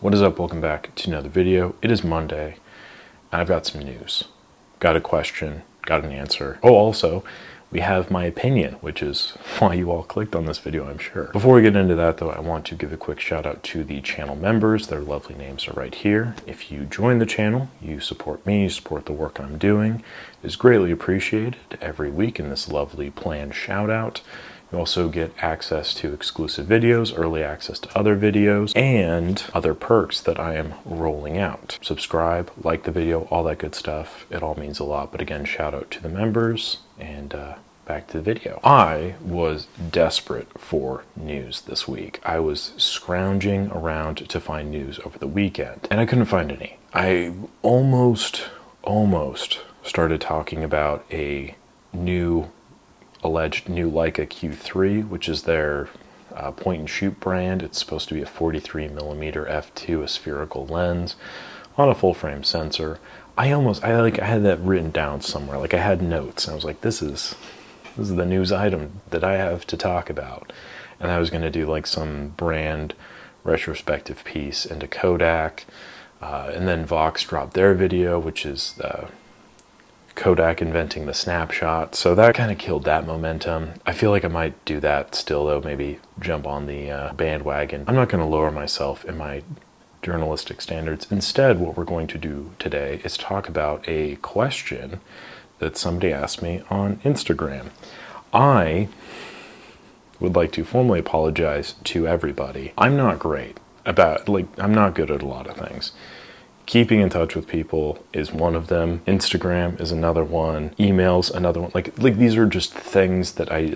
What is up? Welcome back to another video. It is Monday, and I've got some news. Got a question, got an answer. Oh, also, we have my opinion, which is why you all clicked on this video, I'm sure. Before we get into that, though, I want to give a quick shout out to the channel members. Their lovely names are right here. If you join the channel, you support me, you support the work I'm doing. It is greatly appreciated every week in this lovely planned shout out. You also get access to exclusive videos, early access to other videos, and other perks that I am rolling out. Subscribe, like the video, all that good stuff. It all means a lot. But again, shout out to the members, and back to the video. I was desperate for news this week. I was scrounging around to find news over the weekend, and I couldn't find any. I almost started talking about a alleged new Leica Q3, which is their point and shoot brand. It's supposed to be a 43mm f2, a spherical lens on a full frame sensor. I had that written down somewhere. Like, I had notes, and I was like, this is the news item that I have to talk about. And I was going to do like some brand retrospective piece into Kodak, and then Vox dropped their video, which is Kodak inventing the snapshot. So that kind of killed that momentum. I feel like I might do that still, though, maybe jump on the bandwagon. I'm not going to lower myself in my journalistic standards. Instead, what we're going to do today is talk about a question that somebody asked me on Instagram. I would like to formally apologize to everybody. I'm not great about, I'm not good at a lot of things. Keeping in touch with people is one of them. Instagram is another one. Email's another one. Like these are just things that I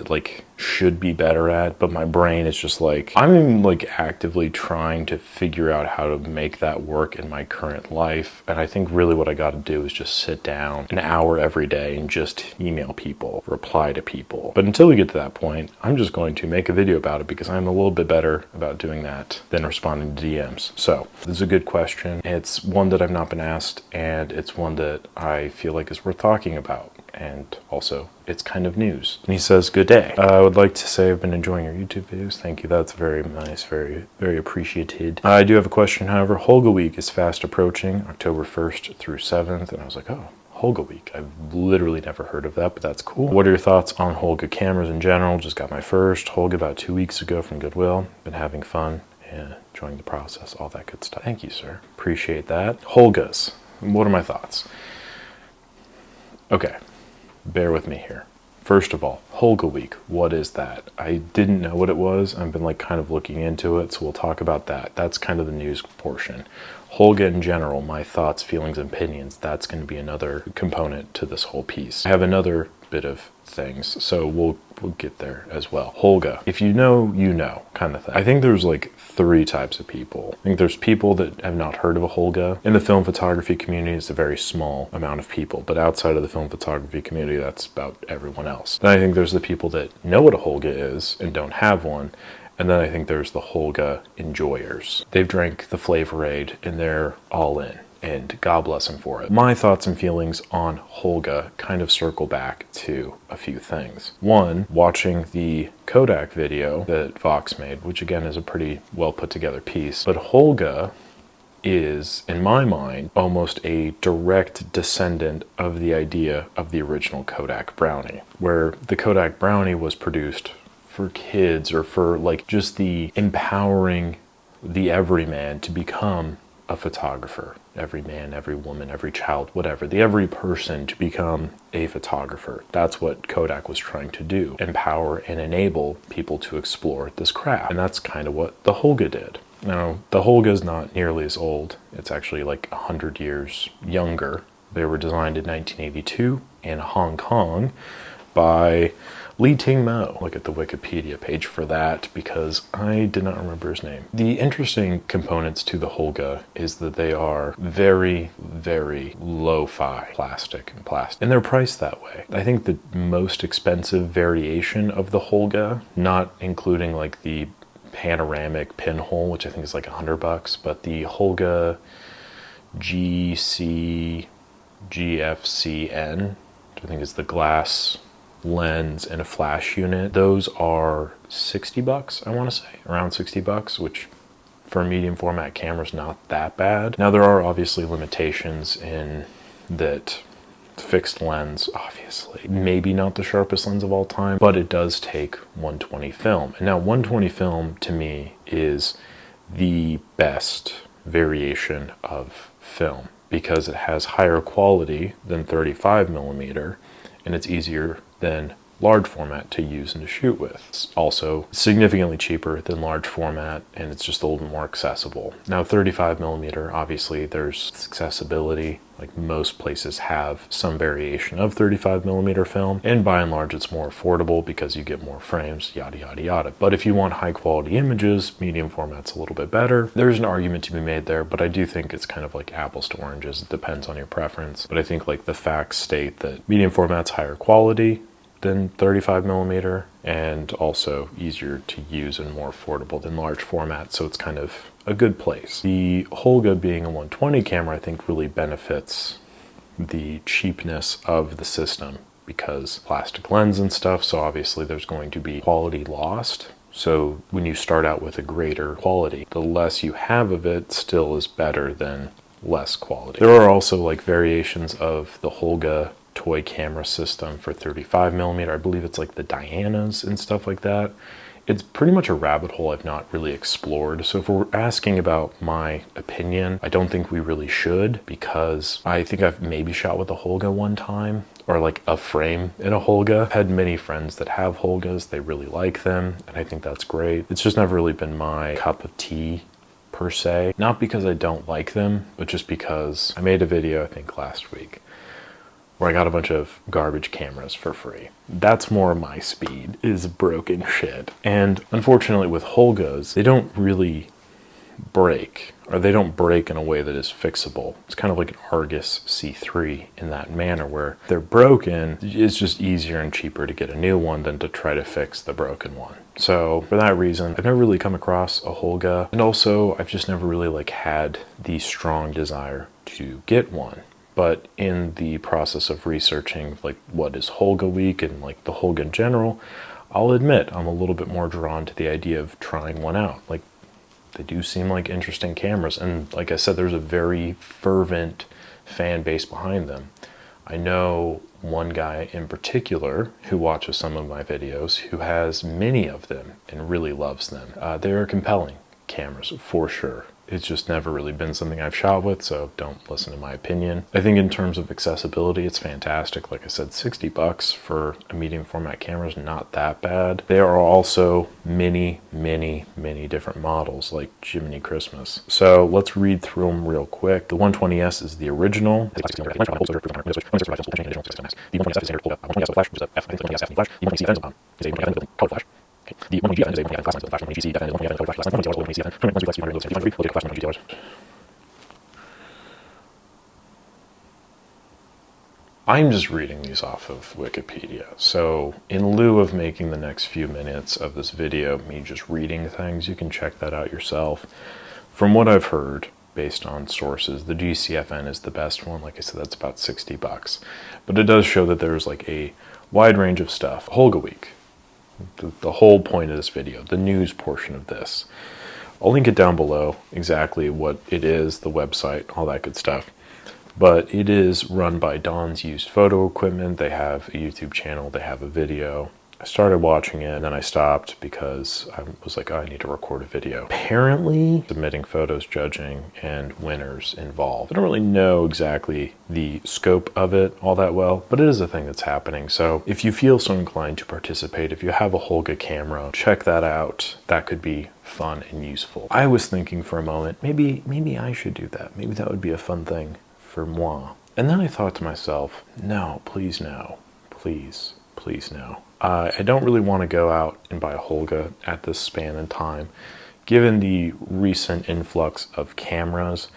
should be better at, but my brain is just I'm actively trying to figure out how to make that work in my current life. And I think really what I got to do is just sit down an hour every day and just email people, reply to people. But until we get to that point, I'm just going to make a video about it because I'm a little bit better about doing that than responding to DMs. So this is a good question. It's one that I've not been asked, and it's one that I feel like is worth talking about. And also, it's kind of news. And he says, "Good day. I would like to say I've been enjoying your YouTube videos." Thank you. That's very nice. Very, very appreciated. I do have a question, however. Holga Week is fast approaching, October 1st through 7th. And I was like, oh, Holga Week. I've literally never heard of that, but that's cool. What are your thoughts on Holga cameras in general? Just got my first Holga about 2 weeks ago from Goodwill. Been having fun and enjoying the process, all that good stuff. Thank you, sir. Appreciate that. Holgas. What are my thoughts? Okay. Bear with me here. First of all, Holga Week, what is that? I didn't know what it was. I've been kind of looking into it, so we'll talk about that. That's kind of the news portion. Holga in general, my thoughts, feelings, and opinions, that's going to be another component to this whole piece. I have another bit of things, so we'll get there as well. Holga, if you know, you know, kind of thing. I think there's 3 types of people. I think there's people that have not heard of a Holga. In the film photography community, it's a very small amount of people, but outside of the film photography community, that's about everyone else. Then I think there's the people that know what a Holga is and don't have one. And then I think there's the Holga enjoyers. They've drank the Flavorade and they're all in. And God bless them for it. My thoughts and feelings on Holga kind of circle back to a few things. One, watching the Kodak video that Vox made, which again is a pretty well put together piece. But Holga is, in my mind, almost a direct descendant of the idea of the original Kodak Brownie, where the Kodak Brownie was produced for kids, or for just the empowering the everyman to become a photographer. Every man, every woman, every child, whatever. The every person to become a photographer. That's what Kodak was trying to do. Empower and enable people to explore this craft. And that's kind of what the Holga did. Now, the Holga is not nearly as old. It's actually 100 years younger. They were designed in 1982 in Hong Kong by Lee Ting Mo. Look at the Wikipedia page for that because I did not remember his name. The interesting components to the Holga is that they are very, very lo-fi plastic, and they're priced that way. I think the most expensive variation of the Holga, not including the panoramic pinhole, which I think is $100, but the Holga GFCN, which I think is the glass lens and a flash unit, those are $60, I want to say, around $60, which for medium format cameras, not that bad. Now there are obviously limitations in that fixed lens, obviously, maybe not the sharpest lens of all time, but it does take 120 film. And now 120 film to me is the best variation of film because it has higher quality than 35 millimeter and it's easier than large format to use and to shoot with. It's also significantly cheaper than large format and it's just a little bit more accessible. Now 35 millimeter, obviously there's accessibility, like most places have some variation of 35 millimeter film, and by and large it's more affordable because you get more frames, yada yada yada. But if you want high quality images, medium format's a little bit better. There's an argument to be made there, but I do think it's kind of like apples to oranges. It depends on your preference. But I think like the facts state that medium format's higher quality than 35 millimeter and also easier to use and more affordable than large format, so it's kind of a good place. The Holga being a 120 camera I think really benefits the cheapness of the system because plastic lens and stuff, so obviously there's going to be quality lost. So when you start out with a greater quality, the less you have of it still is better than less quality. There are also like variations of the Holga toy camera system for 35 millimeter. I believe it's like the Dianas and stuff like that. It's pretty much a rabbit hole I've not really explored. So if we're asking about my opinion, I don't think we really should, because I think I've maybe shot with a Holga one time, or like a frame in a Holga. I've had many friends that have Holgas, they really like them, and I think that's great. It's just never really been my cup of tea per se. Not because I don't like them, but just because I made a video, I think last week, where I got a bunch of garbage cameras for free. That's more my speed, is broken shit. And unfortunately with Holgas, they don't really break, or they don't break in a way that is fixable. It's kind of like an Argus C3 in that manner, where they're broken, it's just easier and cheaper to get a new one than to try to fix the broken one. So for that reason, I've never really come across a Holga, and also I've just never really like had the strong desire to get one. But in the process of researching like what is Holga Week and like the Holga in general, I'll admit I'm a little bit more drawn to the idea of trying one out. Like, they do seem like interesting cameras, and like I said, there's a very fervent fan base behind them. I know one guy in particular who watches some of my videos who has many of them and really loves them. They are compelling cameras for sure. It's just never really been something I've shot with, so don't listen to my opinion. I think in terms of accessibility, it's fantastic. Like I said, 60 bucks for a medium format camera is not that bad. There are also many different models, like Jiminy Christmas. So let's read through them real quick. The 120S is the original. The 120S The 120GFN is a 120 glass lens with a flash. 120GC defend is a 120 flash lens. 120GC defend. 120 flash lens. I'm just reading these off of Wikipedia. So in lieu of making the next few minutes of this video me just reading things, you can check that out yourself. From what I've heard, based on sources, the GCFN is the best one. Like I said, that's about 60 bucks. But it does show that there's like a wide range of stuff. Holga Week. The whole point of this video, the news portion of this. I'll link it down below, exactly what it is, the website, all that good stuff. But it is run by Don's Used Photo Equipment. They have a YouTube channel, they have a video. I started watching it, and then I stopped because I was like, oh, I need to record a video. Apparently, submitting photos, judging, and winners involved. I don't really know exactly the scope of it all that well, but it is a thing that's happening. So if you feel so inclined to participate, if you have a Holga camera, check that out. That could be fun and useful. I was thinking for a moment, maybe I should do that. Maybe that would be a fun thing for moi. And then I thought to myself, no, please no. Please no. I don't really want to go out and buy a Holga at this span in time. Given the recent influx of cameras,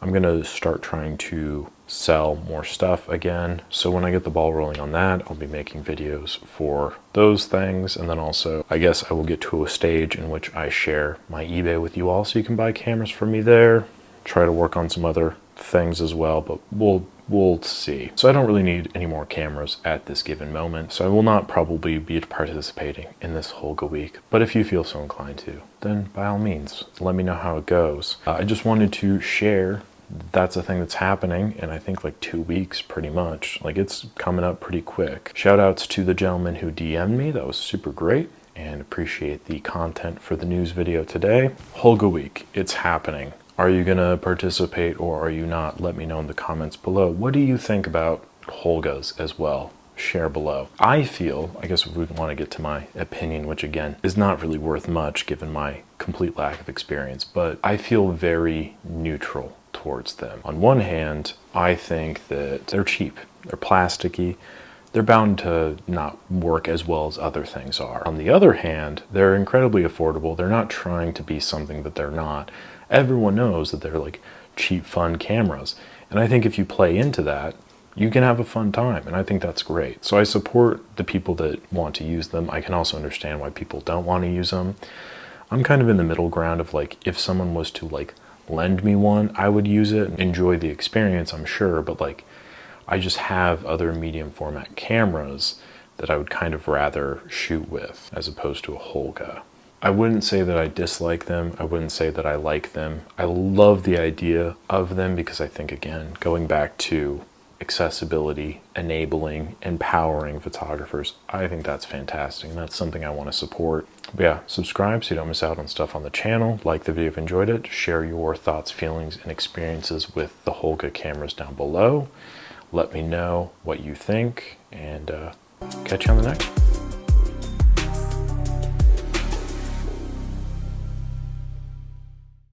I'm going to start trying to sell more stuff again. So when I get the ball rolling on that, I'll be making videos for those things. And then also, I guess I will get to a stage in which I share my eBay with you all, so you can buy cameras from me there. Try to work on some other things as well, but we'll we'll see. So I don't really need any more cameras at this given moment, so I will not probably be participating in this Holga week. But if you feel so inclined to, then by all means, let me know how it goes. I just wanted to share that's a thing that's happening in I think like 2 weeks pretty much. Like it's coming up pretty quick. Shout outs to the gentleman who DM'd me. That was super great, and appreciate the content for the news video today. Holga week, it's happening. Are you gonna participate or are you not? Let me know in the comments below. What do you think about Holgas as well? Share below. I feel, I guess if we want to get to my opinion, which again is not really worth much given my complete lack of experience, but I feel very neutral towards them. On one hand, I think that they're cheap, they're plasticky, they're bound to not work as well as other things are. On the other hand, they're incredibly affordable. They're not trying to be something that they're not. Everyone knows that they're like cheap, fun cameras. And I think if you play into that, you can have a fun time, and I think that's great. So I support the people that want to use them. I can also understand why people don't want to use them. I'm kind of in the middle ground of like, if someone was to like lend me one, I would use it and enjoy the experience, I'm sure, but like I just have other medium format cameras that I would kind of rather shoot with as opposed to a Holga. I wouldn't say that I dislike them. I wouldn't say that I like them. I love the idea of them because I think, again, going back to accessibility, enabling, empowering photographers, I think that's fantastic, and that's something I want to support. But yeah, subscribe so you don't miss out on stuff on the channel. Like the video if you enjoyed it. Share your thoughts, feelings, and experiences with the Holga cameras down below. Let me know what you think, and catch you on the next one.